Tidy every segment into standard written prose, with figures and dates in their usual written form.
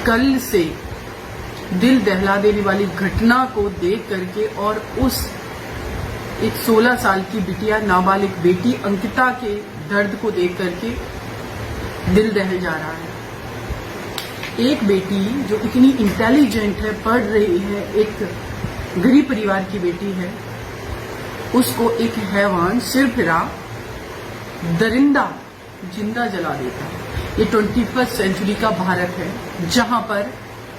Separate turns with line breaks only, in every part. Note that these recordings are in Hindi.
कल से दिल दहला देने वाली घटना को देख करके और उस एक 16 साल की बिटिया, नाबालिग बेटी अंकिता के दर्द को देख करके दिल दहल जा रहा है। एक बेटी जो इतनी इंटेलिजेंट है, पढ़ रही है, एक गरीब परिवार की बेटी है, उसको एक हैवान सिरफिरा दरिंदा जिंदा जला देता है। ये 21st सेंचुरी का भारत है, जहां पर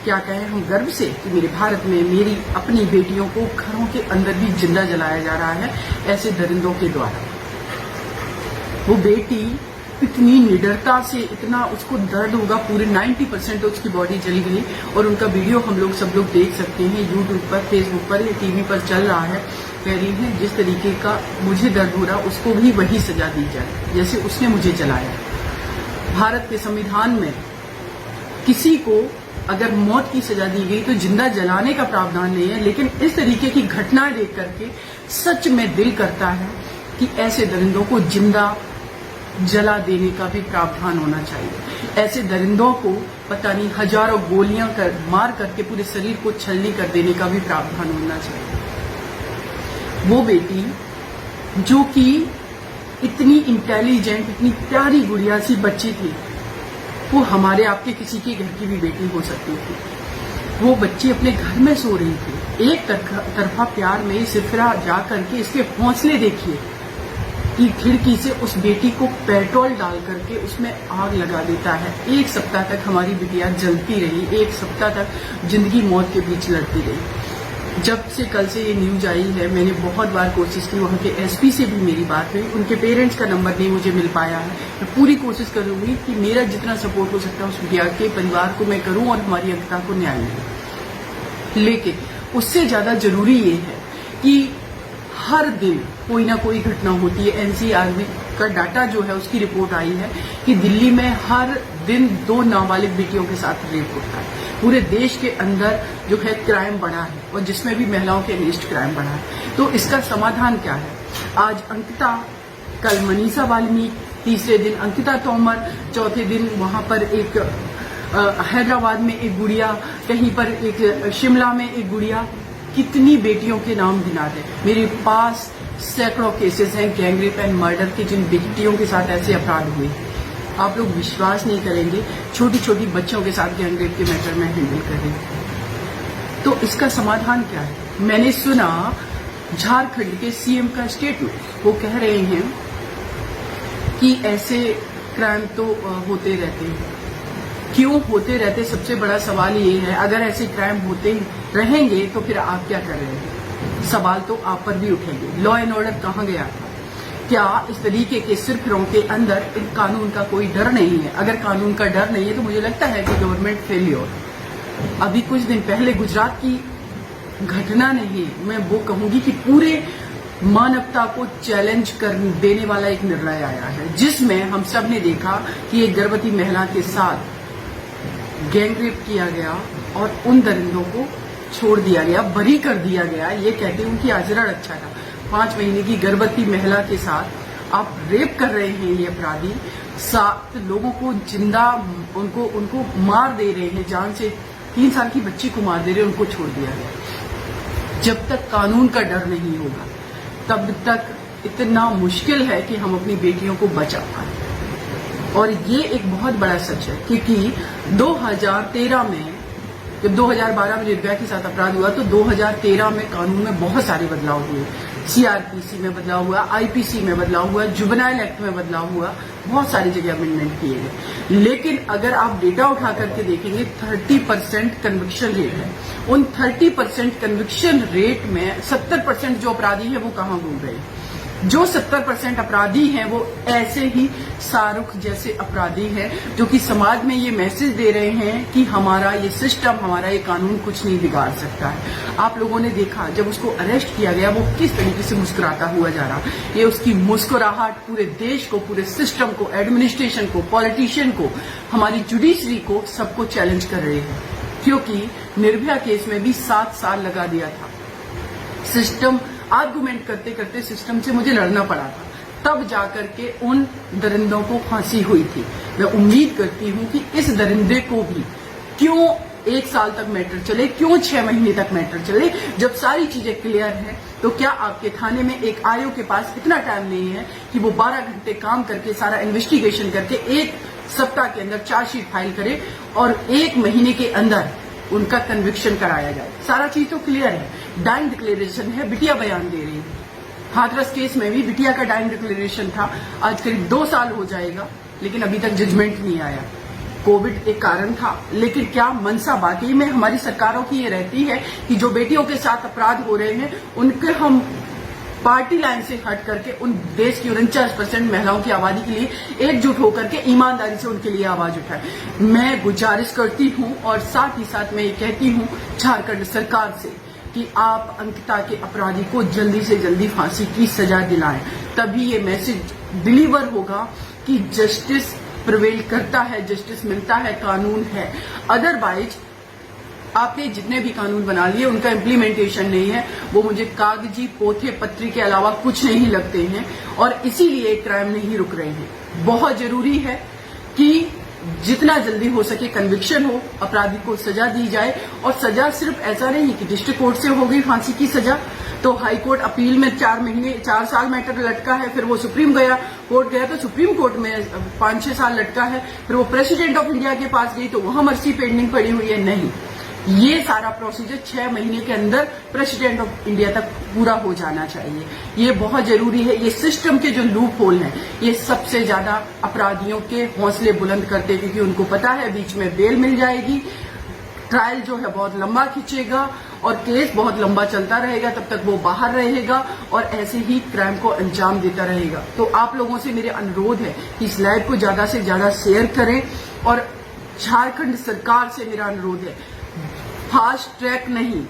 क्या कहें हम गर्व से कि मेरे भारत में मेरी अपनी बेटियों को घरों के अंदर भी जिंदा जलाया जा रहा है ऐसे दरिंदों के द्वारा। वो बेटी इतनी निडरता से, इतना उसको दर्द होगा, पूरे 90% तो उसकी बॉडी जल गई और उनका वीडियो हम लोग सब लोग देख सकते हैं यूट्यूब पर, फेसबुक पर या टीवी पर चल रहा है। कह रही है जिस तरीके का मुझे दर्द हो रहा उसको भी वही सजा दी जाए जैसे उसने मुझे जलाया। भारत के संविधान में किसी को अगर मौत की सजा दी गई तो जिंदा जलाने का प्रावधान नहीं है, लेकिन इस तरीके की घटनाएं देख करके सच में दिल करता है कि ऐसे दरिंदों को जिंदा जला देने का भी प्रावधान होना चाहिए। ऐसे दरिंदों को पता नहीं हजारों गोलियां मार करके पूरे शरीर को छलनी कर देने का भी प्रावधान होना चाहिए। वो बेटी जो कि इतनी इंटेलिजेंट, इतनी प्यारी गुड़िया सी बच्ची थी, वो हमारे आपके किसी के घर की भी बेटी हो सकती थी। वो बच्ची अपने घर में सो रही थी, एक तरफा प्यार में सिरफिरा जा करके इसके हौसले देखिए कि खिड़की से उस बेटी को पेट्रोल डाल करके उसमें आग लगा देता है। एक सप्ताह तक हमारी बिटिया जलती रही, एक सप्ताह तक जिंदगी मौत के बीच लड़ती रही। जब से कल से ये न्यूज आई है, मैंने बहुत बार कोशिश की, वहाँ के एसपी से भी मेरी बात हुई, उनके पेरेंट्स का नंबर नहीं मुझे मिल पाया है। मैं पूरी कोशिश करूंगी कि मेरा जितना सपोर्ट हो सकता है उस बिटिया के परिवार को मैं करूं और हमारी अंकिता को न्याय मिले। लेकिन उससे ज्यादा जरूरी ये है कि हर दिन कोई ना कोई घटना होती है। एनसीआरबी का डाटा जो है उसकी रिपोर्ट आई है कि दिल्ली में हर दिन 2 नाबालिग बेटियों के साथ रेप होता है। पूरे देश के अंदर जो है क्राइम बढ़ा है और जिसमें भी महिलाओं के अगेंस्ट क्राइम बढ़ा है। तो इसका समाधान क्या है? आज अंकिता, कल मनीषा वाल्मीकि, तीसरे दिन अंकिता तोमर, चौथे दिन वहां पर एक हैदराबाद में एक गुड़िया, कहीं पर एक शिमला में एक गुड़िया। कितनी बेटियों के नाम गिना दे। मेरे पास सैकड़ों केसेस हैं गैंगरेप एंड मर्डर के, जिन बेटियों के साथ ऐसे अपराध हुए। आप लोग विश्वास नहीं करेंगे, छोटी छोटी बच्चों के साथ गैंगरेप के मैटर में हैंडल कर रही हूं। तो इसका समाधान क्या है? मैंने सुना झारखंड के सीएम का स्टेटमेंट, वो कह रहे हैं कि ऐसे क्राइम तो होते रहते हैं। क्यों होते रहते? सबसे बड़ा सवाल ये है, अगर ऐसे क्राइम होते रहेंगे तो फिर आप क्या कर रहे हैं? सवाल तो आप पर भी उठेंगे। लॉ एंड ऑर्डर कहाँ गया था? क्या इस तरीके के सिरफिरों के अंदर इन कानून का कोई डर नहीं है? अगर कानून का डर नहीं है तो मुझे लगता है कि गवर्नमेंट फेलियर। अभी कुछ दिन पहले गुजरात की घटना नहीं, मैं वो कहूंगी कि पूरे मानवता को चैलेंज कर देने वाला एक निर्णय आया है, जिसमें हम सब ने देखा कि एक गर्भवती महिला के साथ गैंगरेप किया गया और उन दरिंदों को छोड़ दिया गया, बरी कर दिया गया। ये कहते हैं कि आचरण अच्छा था। 5 महीने की गर्भवती महिला के साथ आप रेप कर रहे हैं, ये अपराधी 7 लोगों को जिंदा उनको मार दे रहे हैं, जान से 3 साल की बच्ची को मार दे रहे हैं, उनको छोड़ दिया गया। जब तक कानून का डर नहीं होगा तब तक इतना मुश्किल है कि हम अपनी बेटियों को बचा पाए। और ये एक बहुत बड़ा सच है, क्योंकि 2013 में जब 2012 में निर्भया के साथ अपराध हुआ तो 2013 में कानून में बहुत सारे बदलाव हुए। सीआरपीसी में बदलाव हुआ, आईपीसी में बदलाव हुआ, जुवेनाइल एक्ट में बदलाव हुआ, बहुत सारी जगह अमेंडमेंट किए गए। लेकिन अगर आप डेटा उठा करके देखेंगे 30% कन्विक्शन रेट है। उन 30% कन्विक्शन रेट में 70% जो अपराधी है वो कहाँ घूम रहे हैं? जो 70% अपराधी हैं वो ऐसे ही शाहरुख जैसे अपराधी हैं जो कि समाज में ये मैसेज दे रहे हैं कि हमारा ये सिस्टम, हमारा ये कानून कुछ नहीं बिगाड़ सकता है। आप लोगों ने देखा जब उसको अरेस्ट किया गया वो किस तरीके से मुस्कुराता हुआ जा रहा। ये उसकी मुस्कुराहट पूरे देश को, पूरे सिस्टम को, एडमिनिस्ट्रेशन को, पॉलिटिशियन को, हमारी जुडिशरी को, सबको चैलेंज कर रहे हैं। क्योंकि निर्भया केस में भी 7 साल लगा दिया था। सिस्टम आर्गुमेंट करते करते सिस्टम से मुझे लड़ना पड़ा था, तब जाकर के उन दरिंदों को फांसी हुई थी। मैं उम्मीद करती हूं कि इस दरिंदे को भी क्यों 1 साल तक मैटर चले, क्यों 6 महीने तक मैटर चले? जब सारी चीजें क्लियर है तो क्या आपके थाने में एक आईओ के पास इतना टाइम नहीं है कि वो 12 घंटे काम करके सारा इन्वेस्टिगेशन करके 1 सप्ताह के अंदर चार्जशीट फाइल करे और 1 महीने के अंदर उनका कन्विक्शन कराया जाए? सारा चीज तो क्लियर है। डाइंग डिक्लेरेशन है, बिटिया बयान दे रही है। हाथरस केस में भी बिटिया का डाइंग डिक्लेरेशन था, आज करीब 2 साल हो जाएगा, लेकिन अभी तक जजमेंट नहीं आया। कोविड एक कारण था, लेकिन क्या मंशा बाकी में हमारी सरकारों की ये रहती है कि जो बेटियों के साथ अपराध हो रहे हैं उनके हम पार्टी लाइन से हट करके उन देश की 49% महिलाओं की आबादी के लिए एकजुट होकर के ईमानदारी से उनके लिए आवाज उठाए? मैं गुजारिश करती हूं और साथ ही साथ मैं ये कहती हूं झारखंड सरकार से कि आप अंकिता के अपराधी को जल्दी से जल्दी फांसी की सजा दिलाएं, तभी ये मैसेज डिलीवर होगा कि जस्टिस प्रिवेल करता है, जस्टिस मिलता है, कानून है। अदरवाइज आपने जितने भी कानून बना लिए उनका इम्प्लीमेंटेशन नहीं है, वो मुझे कागजी पोथे पत्री के अलावा कुछ नहीं लगते हैं और इसीलिए क्राइम नहीं रुक रहे हैं। बहुत जरूरी है कि जितना जल्दी हो सके कन्विक्शन हो, अपराधी को सजा दी जाए। और सजा सिर्फ ऐसा नहीं कि डिस्ट्रिक्ट कोर्ट से हो गई फांसी की सजा, तो हाई कोर्ट अपील में 4 साल मैटर लटका है, फिर वो सुप्रीम कोर्ट गया तो सुप्रीम कोर्ट में 5-6 साल लटका है, फिर वो प्रेसिडेंट ऑफ इंडिया के पास गई तो वहां मर्सी पेंडिंग पड़ी हुई है। नहीं, ये सारा प्रोसीजर 6 महीने के अंदर प्रेसिडेंट ऑफ इंडिया तक पूरा हो जाना चाहिए। ये बहुत जरूरी है। ये सिस्टम के जो लूप होल हैं, ये सबसे ज्यादा अपराधियों के हौसले बुलंद करते हैं, क्योंकि उनको पता है बीच में बेल मिल जाएगी, ट्रायल जो है बहुत लंबा खींचेगा और केस बहुत लंबा चलता रहेगा, तब तक वो बाहर रहेगा और ऐसे ही क्राइम को अंजाम देता रहेगा। तो आप लोगों से मेरे अनुरोध है कि इस लाइव को ज्यादा से ज्यादा शेयर करें और झारखंड सरकार से मेरा अनुरोध है, फास्ट ट्रैक नहीं,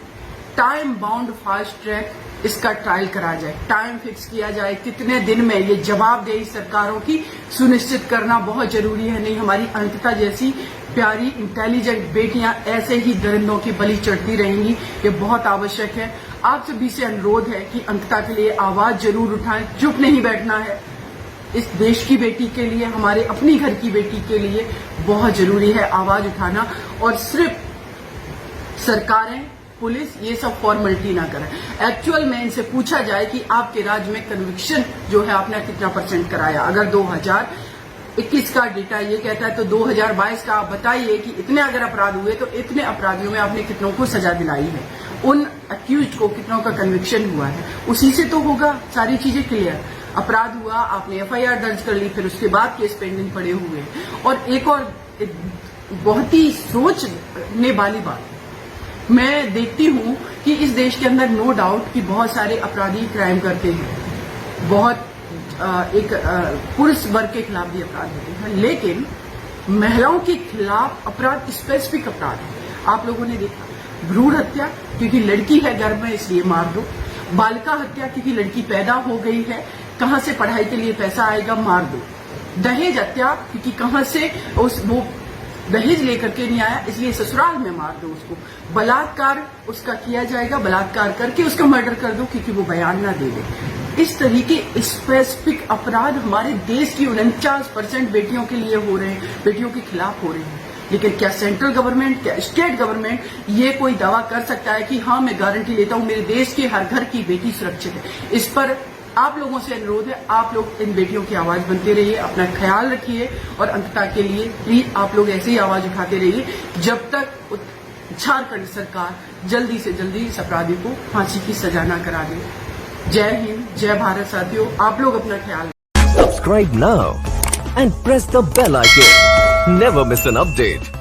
टाइम बाउंड फास्ट ट्रैक इसका ट्रायल करा जाए, टाइम फिक्स किया जाए, कितने दिन में ये जवाबदेही सरकारों की सुनिश्चित करना बहुत जरूरी है। नहीं हमारी अंकिता जैसी प्यारी इंटेलिजेंट बेटियां ऐसे ही दरिंदों की बलि चढ़ती रहेंगी, ये बहुत आवश्यक है। आप सभी से अनुरोध है कि अंकिता के लिए आवाज जरूर उठाएं, चुप नहीं बैठना है। इस देश की बेटी के लिए, हमारे अपनी घर की बेटी के लिए बहुत जरूरी है आवाज उठाना। और सिर्फ सरकारें, पुलिस ये सब फॉर्मेलिटी ना करें। एक्चुअल में इनसे पूछा जाए कि आपके राज्य में कन्विक्शन जो है आपने कितना % कराया। अगर 2021 का डेटा ये कहता है तो 2022 का आप बताइए कि इतने अगर अपराध हुए तो इतने अपराधियों में आपने कितनों को सजा दिलाई है, उन अक्यूज्ड को कितनों का कन्विक्शन हुआ है, उसी से तो होगा सारी चीजें क्लियर। अपराध हुआ, आपने FIR दर्ज कर ली, फिर उसके बाद केस पेंडिंग पड़े हुए। और एक और बहुत ही सोचने वाली बात, मैं देखती हूं कि इस देश के अंदर नो डाउट कि बहुत सारे अपराधी क्राइम करते हैं, बहुत पुरुष वर्ग के खिलाफ भी अपराध होते हैं, लेकिन महिलाओं के खिलाफ अपराध स्पेसिफिक अपराध है। आप लोगों ने देखा भ्रूण हत्या, क्योंकि लड़की है गर्भ में इसलिए मार दो। बालिका हत्या, क्योंकि लड़की पैदा हो गई है, कहां से पढ़ाई के लिए पैसा आएगा, मार दो। दहेज हत्या, क्योंकि कहां से वो दहेज लेकर के नहीं आया, इसलिए ससुराल में मार दो उसको। बलात्कार उसका किया जाएगा, बलात्कार करके उसका मर्डर कर दो क्योंकि वो बयान ना दे दे। इस तरीके स्पेसिफिक अपराध हमारे देश की 49% बेटियों के लिए हो रहे हैं, बेटियों के खिलाफ हो रहे हैं। लेकिन क्या सेंट्रल गवर्नमेंट, क्या स्टेट गवर्नमेंट ये कोई दावा कर सकता है कि हाँ मैं गारंटी लेता हूं मेरे देश के हर घर की बेटी सुरक्षित है? इस पर आप लोगों से अनुरोध है, आप लोग इन बेटियों की आवाज बनते रहिए, अपना ख्याल रखिए और अंकिता के लिए प्लीज आप लोग ऐसे ही आवाज उठाते रहिए जब तक झारखंड सरकार जल्दी से जल्दी इस अपराधी को फांसी की सजा न करा दे। जय हिंद, जय भारत साथियों, आप लोग अपना ख्याल।
Subscribe now and press the bell icon, never miss an update.